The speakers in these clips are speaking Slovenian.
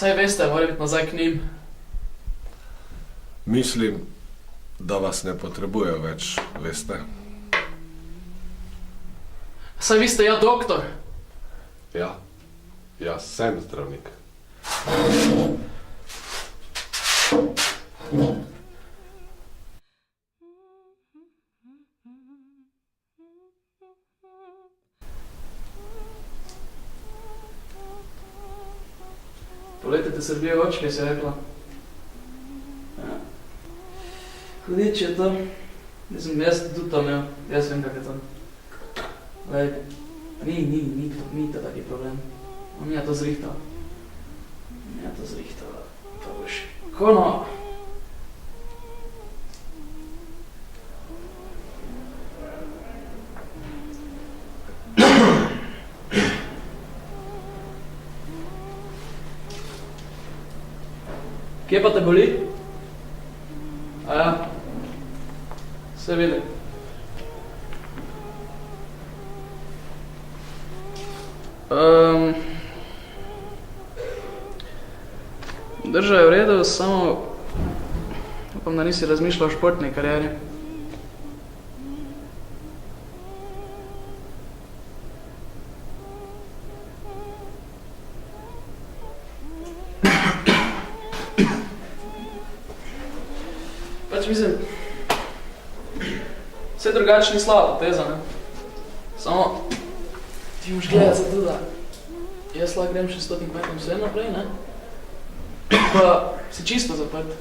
Saj veste, mora biti nazaj k njim. Mislim, da vas ne potrebujejo več, veste. Saj vi ste ja doktor. Ja, jaz sem zdravnik. Poletite Srbije očke, si rekla. Ja. Hudič je to. Mislim, jaz tudi to imel. Jaz vem, kak je to. Lej, ni to taki problem. On je to zrihtal. On je to zrihtal. Pa boš kono. Kje pa te boli? Aja, se vidi. Drža je v redu, samo upam, da nisi razmišljal o športni karieri. Pač mislim, vse drugače ni slaba poteza, ne? Samo ti moš gledati za to, da jaz lahko grem še 100 kmetom vse naprej, ne? Pa si čisto zaprt.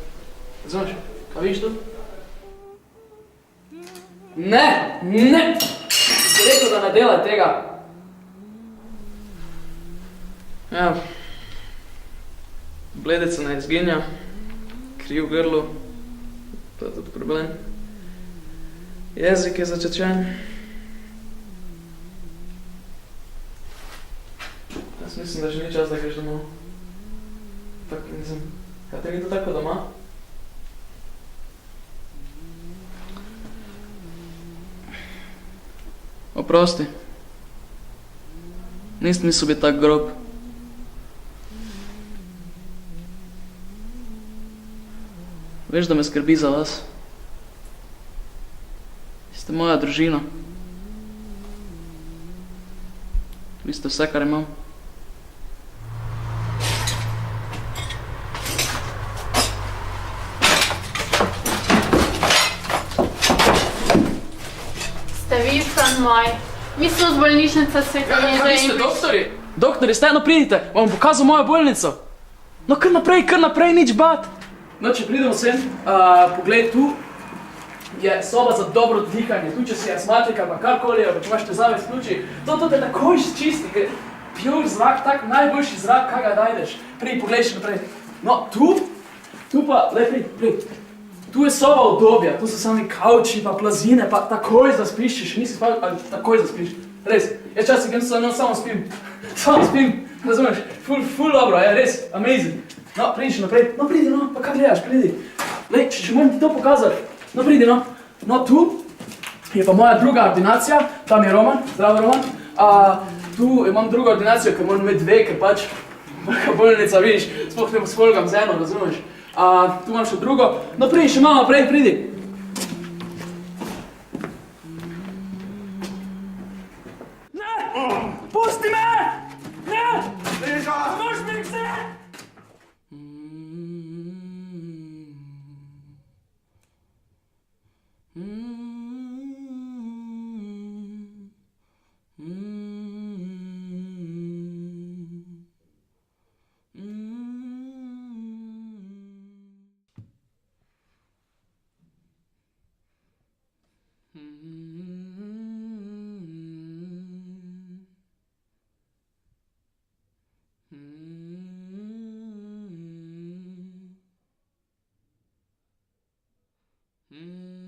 Razumeš? Kaj vidiš tu? Ne! Si rekel, da ne delaj tega. Ja. Bledica ne izginja, kri v grlu. To je tudi problem. Jezik je začečen. Jaz mislim, da že ni čas, da greš domov. Tako, mislim, kaj te ni to tako doma? Oprosti. Nisem mislil biti tak grob. Veš, da me skrbi za vas. Ste moja družina. Vi ste vse, kar imam. Ste vi, san moj? Mi smo z bolnišnice Sveta Neža Vi ste doktori? Doktori, ste, no pridite, vam bom pokazal mojo bolnico. No kar naprej, nič bat. No, če pridemo sem, poglej tu, je soba za dobro dihanje. Tu, če si astmatika, pa karkoli, če imaš težave s pljuči, to te takoj čisti, ker pjur zrak, tak najboljši zrak, kaj ga najdeš. Poglej še naprej. No, tu pa, prid. Tu je soba udobja, tu so sami kavči, pa plazine, pa takoj zaspiš, če še nisi spal, ali takoj zaspiš. Res, jaz časih grem samo spim, razumeš, ful dobro, je res, amazing. No, pridi še naprej, no pridi, no, pa kaj gledaš, pridi. Lej, če moram ti to pokazati, no pridi, no. No, tu je pa moja druga ordinacija, tam je Roman, zdravo Roman. Tu imam drugo ordinacijo, ker moram imeti dve, ker pač velika bolnica, vidiš, sploh ne sfolgam z eno, razumeš. Tu imam še drugo, no pridi še malo naprej, pridi. Ne, pusti me! Ne! Neža! Pomož mi se! Mm-hmm.